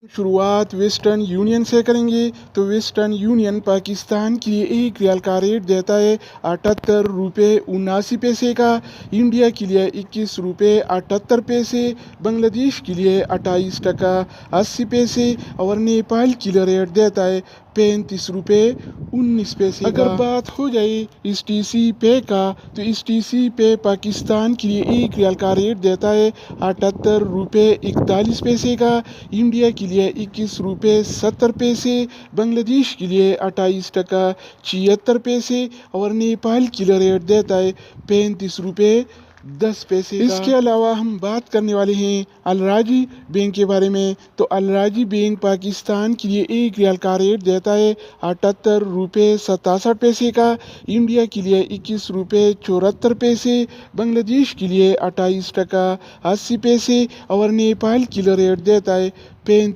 शुरुआत western union से करेंगे तो वेस्टर्न यूनियन पाकिस्तान के लिए एक रियाल का रेट देता है 78 रुपये 79 पैसे का। इंडिया के लिए 21 रुपये 78 पैसे, बांग्लादेश के लिए 28 टका 80 पैसे और नेपाल के लिए रेट देता है 35 रुपये 19 पैसे। अगर बात हो जाए इस TC पे का तो इस TC पे पाकिस्तान के लिए एक रियाल का रेट देता है 78 रुपये 41 पैसे का। इंडिया के लिए 21 रुपये 70 पैसे, बांग्लादेश के लिए 28 टका 76 पैसे और नेपाल के लिए रेट देता है 35 रुपये 10 पैसे का। इसके अलावा हम बात करने वाले हैं अलराजी बैंक के बारे में। तो अलराजी बैंक पाकिस्तान के लिए एक रियाल का रेट देता है 78 रुपये 67 पैसे का। इंडिया के लिए 21 रुपये 74 पैसे, बांग्लादेश के लिए 28 टका 80 पैसे और नेपाल के लिए रेट देता है 35